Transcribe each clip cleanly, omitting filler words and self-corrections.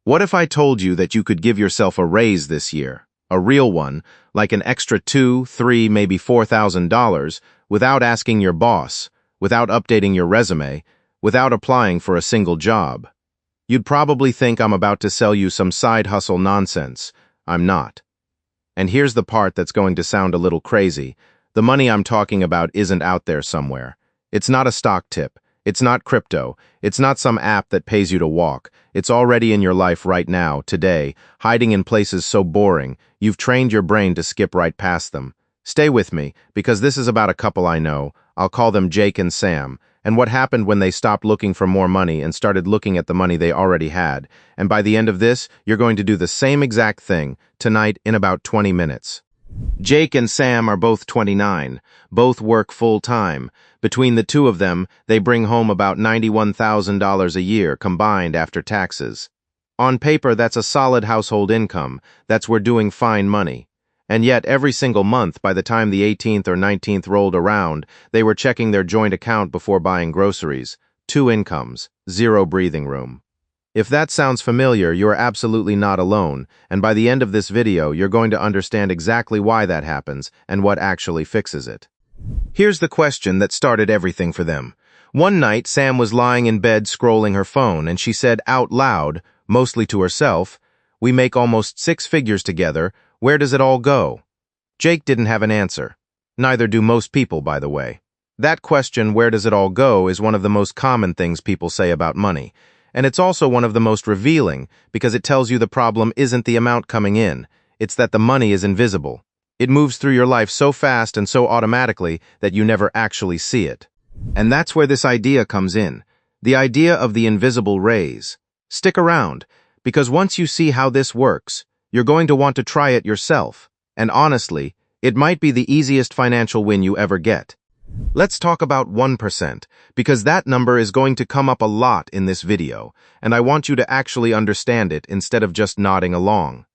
What if I told you that you could give yourself a raise this year, a real one, like an extra $2, $3, maybe $4,000, without asking your boss, without updating your resume, without applying for a single job? You'd probably think I'm about to sell you some side hustle nonsense. I'm not. And here's the part that's going to sound a little crazy. The money I'm talking about isn't out there somewhere. It's not a stock tip. It's not crypto. It's not some app that pays you to walk. It's already in your life right now, today, hiding in places so boring, you've trained your brain to skip right past them. Stay with me, because this is about a couple I know. I'll call them Jake and Sam, and what happened when they stopped looking for more money and started looking at the money they already had. And by the end of this, you're going to do the same exact thing, tonight in about 20 minutes. Jake and Sam are both 29. Both work full-time. Between the two of them, they bring home about $91,000 a year combined after taxes. On paper, that's a solid household income. That's we're doing fine money. And yet, every single month, by the time the 18th or 19th rolled around, they were checking their joint account before buying groceries. 2 incomes, 0 breathing room. If that sounds familiar, you are absolutely not alone, and by the end of this video, you're going to understand exactly why that happens and what actually fixes it. Here's the question that started everything for them. One night, Sam was lying in bed scrolling her phone, and she said out loud, mostly to herself, "We make almost 6 figures together. Where does it all go?" Jake didn't have an answer. Neither do most people, by the way. That question, where does it all go, is one of the most common things people say about money. And it's also one of the most revealing, because it tells you the problem isn't the amount coming in, it's that the money is invisible. It moves through your life so fast and so automatically that you never actually see it. And that's where this idea comes in, the idea of the invisible raise. Stick around, because once you see how this works, you're going to want to try it yourself. And honestly, it might be the easiest financial win you ever get. Let's talk about 1%, because that number is going to come up a lot in this video, and I want you to actually understand it instead of just nodding along.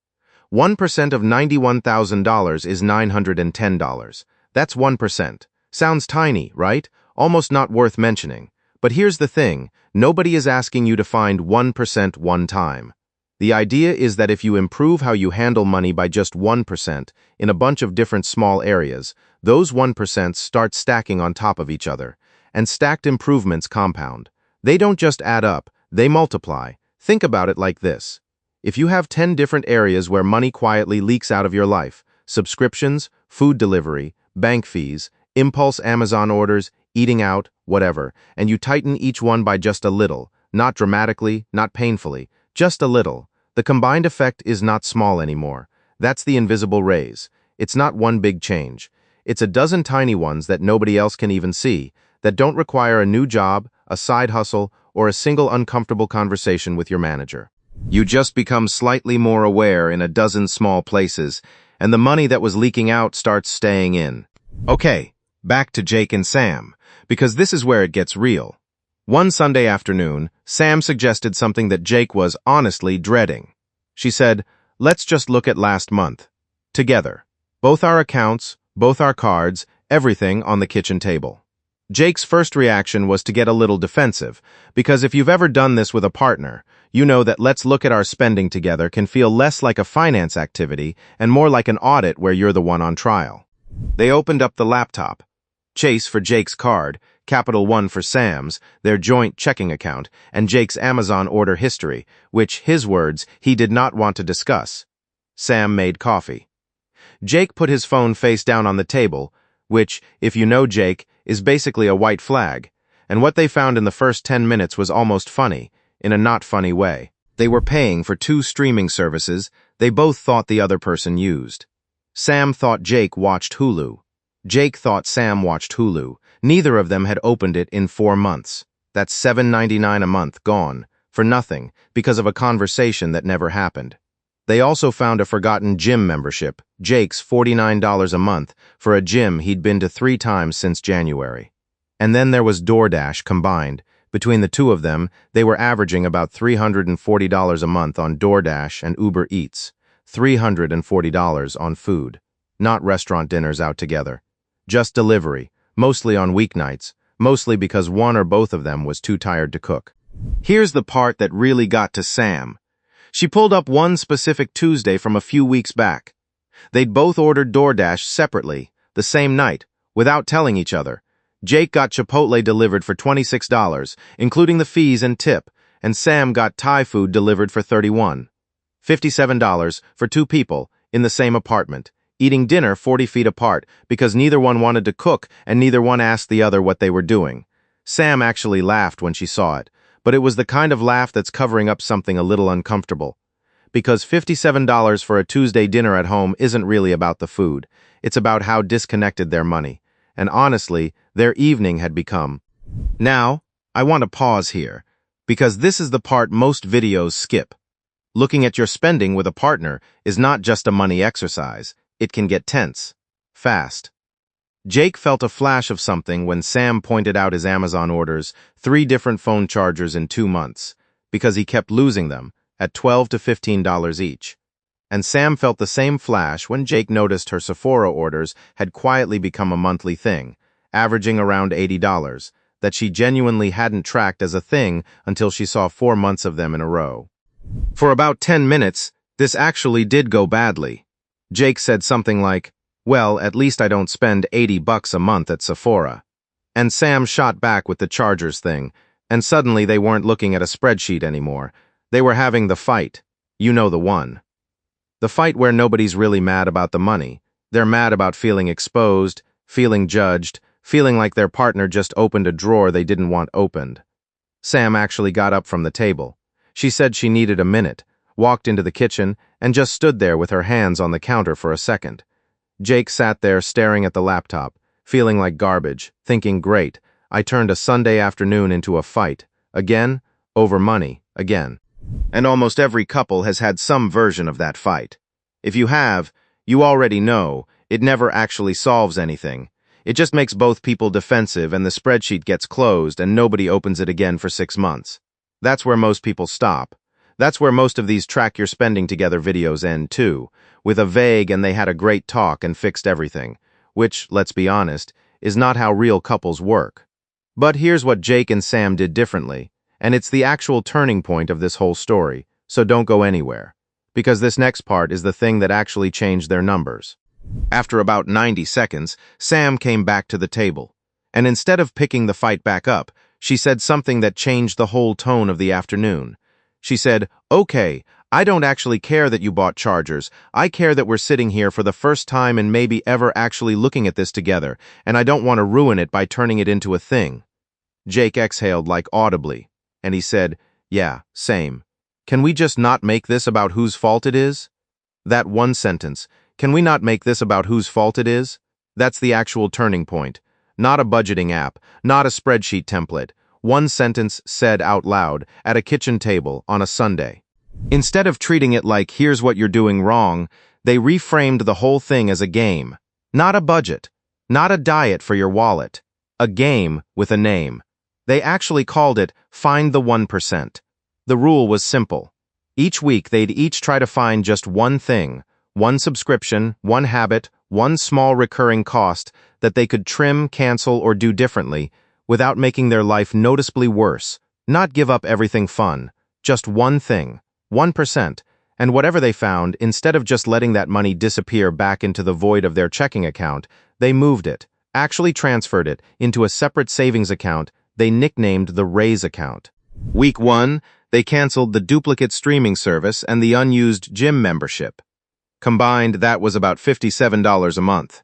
1% of $91,000 is $910. That's 1%. Sounds tiny, right? Almost not worth mentioning. But here's the thing, nobody is asking you to find 1% one time. The idea is that if you improve how you handle money by just 1% in a bunch of different small areas, those 1% start stacking on top of each other, and stacked improvements compound. They don't just add up, they multiply. Think about it like this. If you have 10 different areas where money quietly leaks out of your life, subscriptions, food delivery, bank fees, impulse Amazon orders, eating out, whatever, and you tighten each one by just a little, not dramatically, not painfully, just a little, the combined effect is not small anymore. That's the invisible raise. It's not one big change. It's a dozen tiny ones that nobody else can even see, that don't require a new job, a side hustle, or a single uncomfortable conversation with your manager. You just become slightly more aware in a dozen small places, and the money that was leaking out starts staying in. Okay, back to Jake and Sam, because this is where it gets real. One Sunday afternoon, Sam suggested something that Jake was honestly dreading. She said, "Let's just look at last month. Together. Both our accounts, both our cards, everything on the kitchen table." Jake's first reaction was to get a little defensive, because if you've ever done this with a partner, you know that let's look at our spending together can feel less like a finance activity and more like an audit where you're the one on trial. They opened up the laptop. Chase for Jake's card, Capital One for Sam's, their joint checking account, and Jake's Amazon order history, which, his words, he did not want to discuss. Sam made coffee. Jake put his phone face down on the table, which, if you know Jake, is basically a white flag, and what they found in the first 10 minutes was almost funny, in a not funny way. They were paying for 2 streaming services they both thought the other person used. Sam thought Jake watched Hulu. Jake thought Sam watched Hulu. Neither of them had opened it in 4 months. That's $7.99 a month gone, for nothing, because of a conversation that never happened. They also found a forgotten gym membership, Jake's $49 a month, for a gym he'd been to 3 times since January. And then there was DoorDash combined. Between the two of them, they were averaging about $340 a month on DoorDash and Uber Eats. $340 on food. Not restaurant dinners out together. Just delivery, mostly on weeknights, mostly because one or both of them was too tired to cook. Here's the part that really got to Sam. She pulled up one specific Tuesday from a few weeks back. They'd both ordered DoorDash separately, the same night, without telling each other. Jake got Chipotle delivered for $26, including the fees and tip, and Sam got Thai food delivered for $31. $57 for two people in the same apartment, eating dinner 40 feet apart because neither one wanted to cook and neither one asked the other what they were doing. Sam actually laughed when she saw it, but it was the kind of laugh that's covering up something a little uncomfortable. Because $57 for a Tuesday dinner at home isn't really about the food. It's about how disconnected their money. And honestly, their evening had become. Now, I want to pause here, because this is the part most videos skip. Looking at your spending with a partner is not just a money exercise. It can get tense, fast. Jake felt a flash of something when Sam pointed out his Amazon orders, 3 different phone chargers in 2 months, because he kept losing them, at $12 to $15 each. And Sam felt the same flash when Jake noticed her Sephora orders had quietly become a monthly thing, averaging around $80, that she genuinely hadn't tracked as a thing until she saw 4 months of them in a row. For about 10 minutes, this actually did go badly. Jake said something like, "Well, at least I don't spend $80 a month at Sephora." And Sam shot back with the chargers thing, and suddenly they weren't looking at a spreadsheet anymore. They were having the fight. You know the one. The fight where nobody's really mad about the money. They're mad about feeling exposed, feeling judged, feeling like their partner just opened a drawer they didn't want opened. Sam actually got up from the table. She said she needed a minute, walked into the kitchen, and just stood there with her hands on the counter for a second. Jake sat there staring at the laptop, feeling like garbage, thinking, great, I turned a Sunday afternoon into a fight. Again, over money, again. And almost every couple has had some version of that fight. If you have, you already know, it never actually solves anything. It just makes both people defensive and the spreadsheet gets closed and nobody opens it again for 6 months. That's where most people stop. That's where most of these track your spending together videos end too, with a vague and they had a great talk and fixed everything, which, let's be honest, is not how real couples work. But here's what Jake and Sam did differently, and it's the actual turning point of this whole story, so don't go anywhere. Because this next part is the thing that actually changed their numbers. After about 90 seconds, Sam came back to the table, and instead of picking the fight back up, she said something that changed the whole tone of the afternoon. She said, "Okay, I don't actually care that you bought chargers. I care that we're sitting here for the first time and maybe ever actually looking at this together, and I don't want to ruin it by turning it into a thing." Jake exhaled like audibly, and he said, "Yeah, same. Can we just not make this about whose fault it is?" That one sentence, "Can we not make this about whose fault it is?" That's the actual turning point. Not a budgeting app, not a spreadsheet template. One sentence said out loud at a kitchen table on a Sunday. Instead of treating it like, here's what you're doing wrong, they reframed the whole thing as a game. Not a budget, not a diet for your wallet. A game with a name. They actually called it Find the 1%. The rule was simple. Each week they'd each try to find just one thing, one subscription, one habit, one small recurring cost that they could trim, cancel, or do differently without making their life noticeably worse. Not give up everything fun. Just one thing, 1%, and whatever they found, instead of just letting that money disappear back into the void of their checking account, they moved it, actually transferred it, into a separate savings account they nicknamed the Raise account. Week 1, they canceled the duplicate streaming service and the unused gym membership. Combined, that was about $57 a month.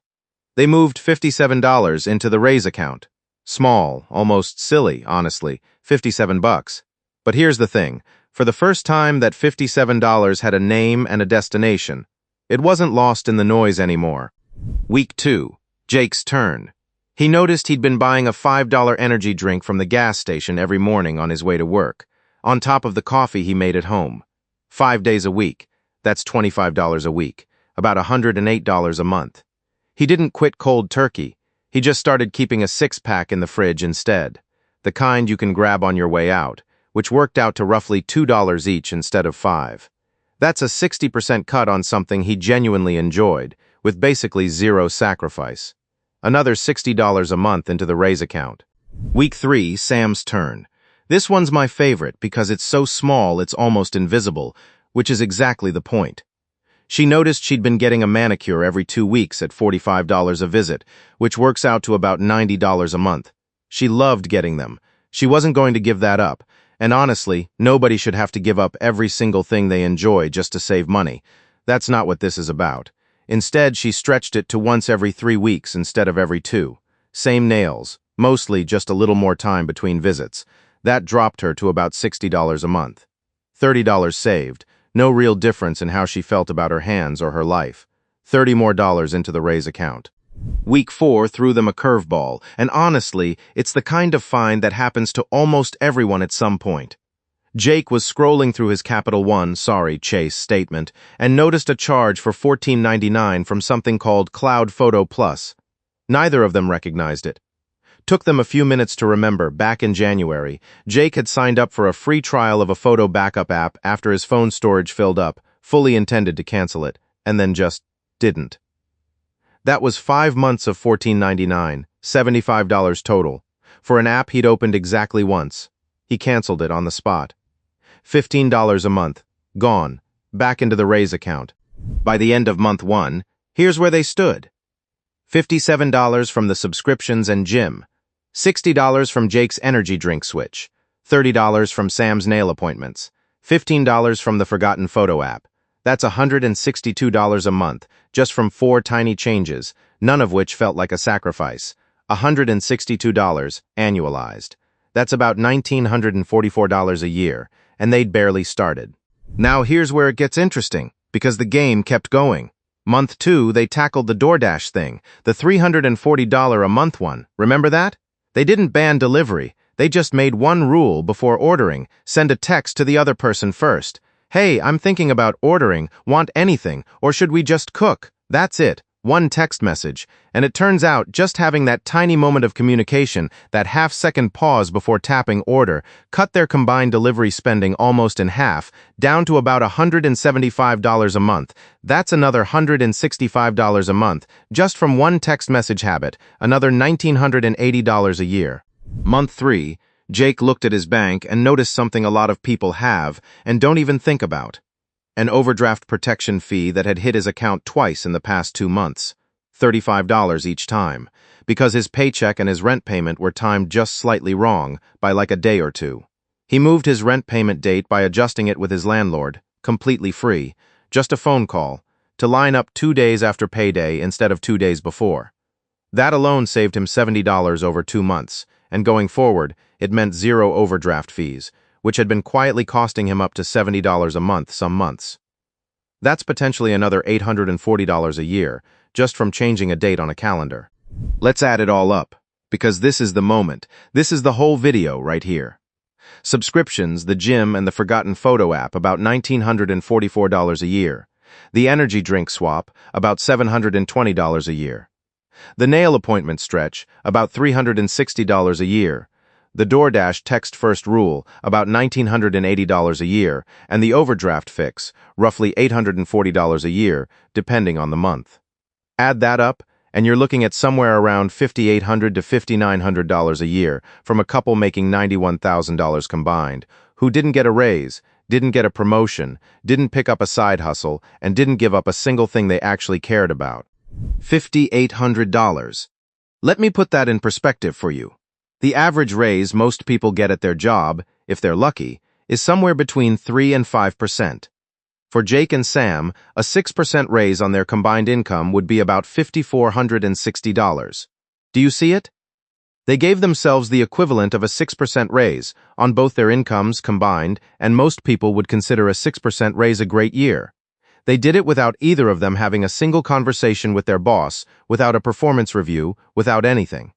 They moved $57 into the Raise account. Small, almost silly, honestly, $57. But here's the thing. For the first time, that $57 had a name and a destination. It wasn't lost in the noise anymore. Week 2, Jake's turn. He noticed he'd been buying a $5 energy drink from the gas station every morning on his way to work, on top of the coffee he made at home. 5 days a week. That's $25 a week, about $108 a month. He didn't quit cold turkey. He just started keeping a 6-pack in the fridge instead, the kind you can grab on your way out, which worked out to roughly $2 each instead of $5. That's a 60% cut on something he genuinely enjoyed, with basically zero sacrifice. Another $60 a month into the Raise account. Week 3, Sam's turn. This one's my favorite because it's so small it's almost invisible, which is exactly the point. She noticed she'd been getting a manicure every 2 weeks at $45 a visit, which works out to about $90 a month. She loved getting them. She wasn't going to give that up. And honestly, nobody should have to give up every single thing they enjoy just to save money. That's not what this is about. Instead, she stretched it to once every 3 weeks instead of every 2. Same nails, mostly just a little more time between visits. That dropped her to about $60 a month. $30 saved. No real difference in how she felt about her hands or her life. $30 more into the raise account. Week 4 threw them a curveball, and honestly, it's the kind of find that happens to almost everyone at some point. Jake was scrolling through his Capital One, sorry, Chase statement, and noticed a charge for $14.99 from something called Cloud Photo Plus. Neither of them recognized it. Took them a few minutes to remember, back in January, Jake had signed up for a free trial of a photo backup app after his phone storage filled up, fully intended to cancel it, and then just didn't. That was 5 months of $14.99, $75 total, for an app he'd opened exactly once. He canceled it on the spot. $15 a month, gone, back into the raise account. By the end of month 1, here's where they stood. $57 from the subscriptions and gym, $60 from Jake's energy drink switch, $30 from Sam's nail appointments, $15 from the forgotten photo app. That's $162 a month, just from 4 tiny changes, none of which felt like a sacrifice. $162 annualized. That's about $1,944 a year, and they'd barely started. Now here's where it gets interesting, because the game kept going. Month 2, they tackled the DoorDash thing, the $340 a month one. Remember that? They didn't ban delivery. They just made one rule before ordering: send a text to the other person first. Hey, I'm thinking about ordering, want anything, or should we just cook? That's it. One text message. And it turns out just having that tiny moment of communication, that half-second pause before tapping order, cut their combined delivery spending almost in half, down to about $175 a month. That's another $165 a month, just from one text message habit, another $1,980 a year. Month 3, Jake looked at his bank and noticed something a lot of people have and don't even think about. An overdraft protection fee that had hit his account twice in the past 2 months, $35 each time, because his paycheck and his rent payment were timed just slightly wrong, by like a day or 2. He moved his rent payment date by adjusting it with his landlord, completely free, just a phone call, to line up 2 days after payday instead of 2 days before. That alone saved him $70 over 2 months, and going forward, it meant 0 overdraft fees, which had been quietly costing him up to $70 a month some months. That's potentially another $840 a year, just from changing a date on a calendar. Let's add it all up, because this is the moment. This is the whole video right here. Subscriptions, the gym, and the forgotten photo app, about $1,944 a year. The energy drink swap, about $720 a year. The nail appointment stretch, about $360 a year. The DoorDash text-first rule, about $1,980 a year, and the overdraft fix, roughly $840 a year, depending on the month. Add that up, and you're looking at somewhere around $5,800 to $5,900 a year from a couple making $91,000 combined, who didn't get a raise, didn't get a promotion, didn't pick up a side hustle, and didn't give up a single thing they actually cared about. $5,800. Let me put that in perspective for you. The average raise most people get at their job, if they're lucky, is somewhere between 3 and 5%. For Jake and Sam, a 6% raise on their combined income would be about $5,460. Do you see it? They gave themselves the equivalent of a 6% raise on both their incomes combined, and most people would consider a 6% raise a great year. They did it without either of them having a single conversation with their boss, without a performance review, without anything.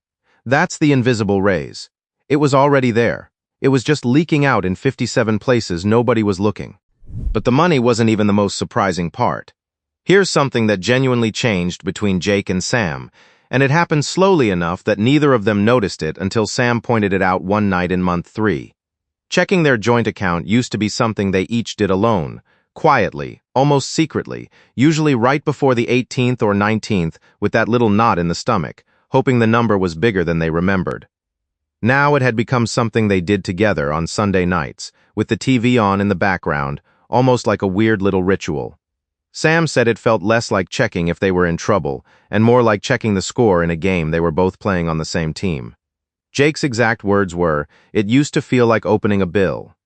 That's the invisible raise. It was already there. It was just leaking out in 57 places nobody was looking. But the money wasn't even the most surprising part. Here's something that genuinely changed between Jake and Sam, and it happened slowly enough that neither of them noticed it until Sam pointed it out one night in month 3. Checking their joint account used to be something they each did alone, quietly, almost secretly, usually right before the 18th or 19th with that little knot in the stomach, hoping the number was bigger than they remembered. Now it had become something they did together on Sunday nights, with the TV on in the background, almost like a weird little ritual. Sam said it felt less like checking if they were in trouble, and more like checking the score in a game they were both playing on the same team. Jake's exact words were, "It used to feel like opening a bill.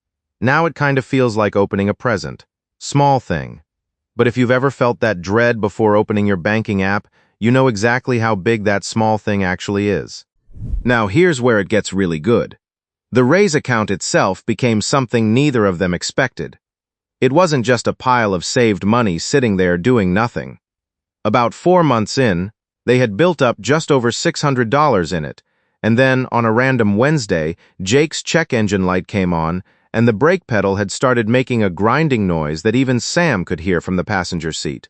Now it kind of feels like opening a present. Small thing. But if you've ever felt that dread before opening your banking app, you know exactly how big that small thing actually is." Now here's where it gets really good. The raise account itself became something neither of them expected. It wasn't just a pile of saved money sitting there doing nothing. About 4 months in, they had built up just over $600 in it, and then, on a random Wednesday, Jake's check engine light came on, and the brake pedal had started making a grinding noise that even Sam could hear from the passenger seat.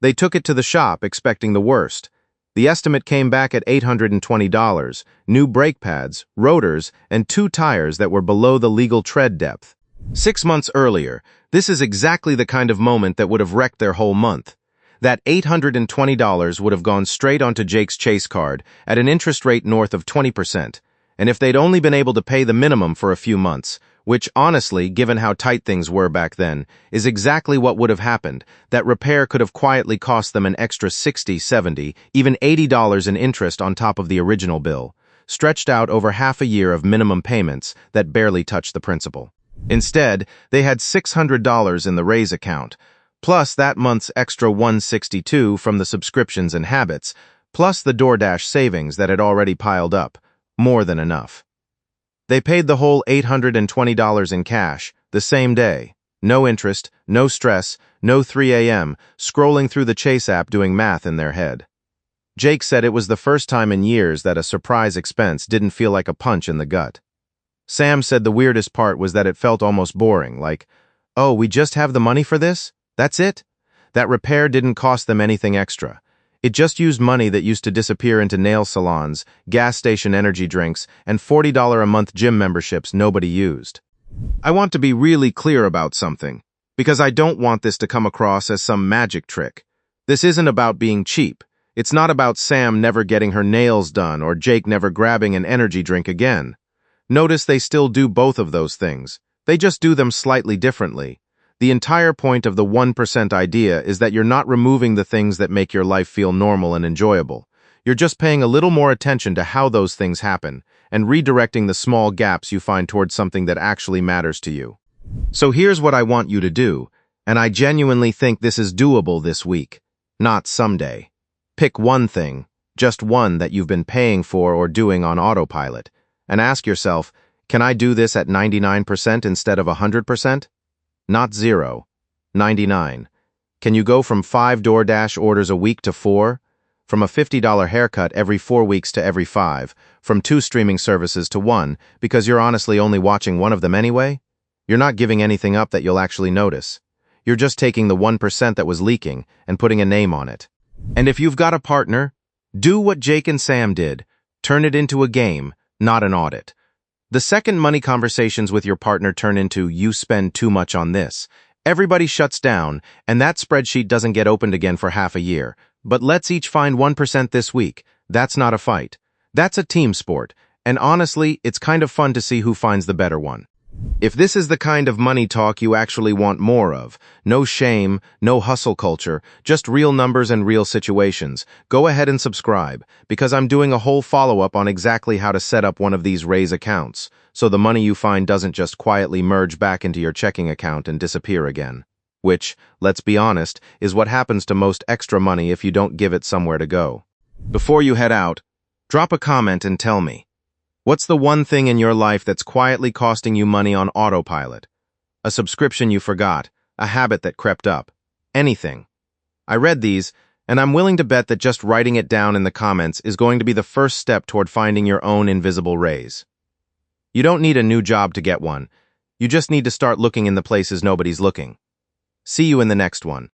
They took it to the shop, expecting the worst. The estimate came back at $820, new brake pads, rotors, and 2 tires that were below the legal tread depth. 6 months earlier, this is exactly the kind of moment that would have wrecked their whole month. That $820 would have gone straight onto Jake's Chase card at an interest rate north of 20%, and if they'd only been able to pay the minimum for a few months, which honestly, given how tight things were back then, is exactly what would have happened, that repair could have quietly cost them an extra $60, $70, even $80 in interest on top of the original bill, stretched out over half a year of minimum payments that barely touched the principal. Instead, they had $600 in the raise account, plus that month's extra $162 from the subscriptions and habits, plus the DoorDash savings that had already piled up. More than enough. They paid the whole $820 in cash, the same day. No interest, no stress, no 3 a.m., scrolling through the Chase app doing math in their head. Jake said it was the first time in years that a surprise expense didn't feel like a punch in the gut. Sam said the weirdest part was that it felt almost boring, like, "Oh, we just have the money for this? That's it?" That repair didn't cost them anything extra. It just used money that used to disappear into nail salons, gas station energy drinks, and $40 a month gym memberships nobody used. I want to be really clear about something, because I don't want this to come across as some magic trick. This isn't about being cheap. It's not about Sam never getting her nails done or Jake never grabbing an energy drink again. Notice they still do both of those things. They just do them slightly differently. The entire point of the 1% idea is that you're not removing the things that make your life feel normal and enjoyable. You're just paying a little more attention to how those things happen and redirecting the small gaps you find towards something that actually matters to you. So here's what I want you to do, and I genuinely think this is doable this week, not someday. Pick one thing, just one that you've been paying for or doing on autopilot, and ask yourself, can I do this at 99% instead of 100%? Not 0, 99. Can you go from 5 DoorDash orders a week to 4? From a $50 haircut every 4 weeks to every 5? From 2 streaming services to 1 because you're honestly only watching one of them anyway? You're not giving anything up that you'll actually notice. You're just taking the 1% that was leaking and putting a name on it. And if you've got a partner, do what Jake and Sam did. Turn it into a game, not an audit. The second money conversations with your partner turn into "you spend too much on this." Everybody shuts down, and that spreadsheet doesn't get opened again for half a year. But let's each find 1% this week. That's not a fight. That's a team sport, and honestly, it's kind of fun to see who finds the better one. If this is the kind of money talk you actually want more of, no shame, no hustle culture, just real numbers and real situations, go ahead and subscribe, because I'm doing a whole follow-up on exactly how to set up one of these raise accounts, so the money you find doesn't just quietly merge back into your checking account and disappear again. Which, let's be honest, is what happens to most extra money if you don't give it somewhere to go. Before you head out, drop a comment and tell me, what's the one thing in your life that's quietly costing you money on autopilot? A subscription you forgot, a habit that crept up, anything. I read these, and I'm willing to bet that just writing it down in the comments is going to be the first step toward finding your own invisible raise. You don't need a new job to get one. You just need to start looking in the places nobody's looking. See you in the next one.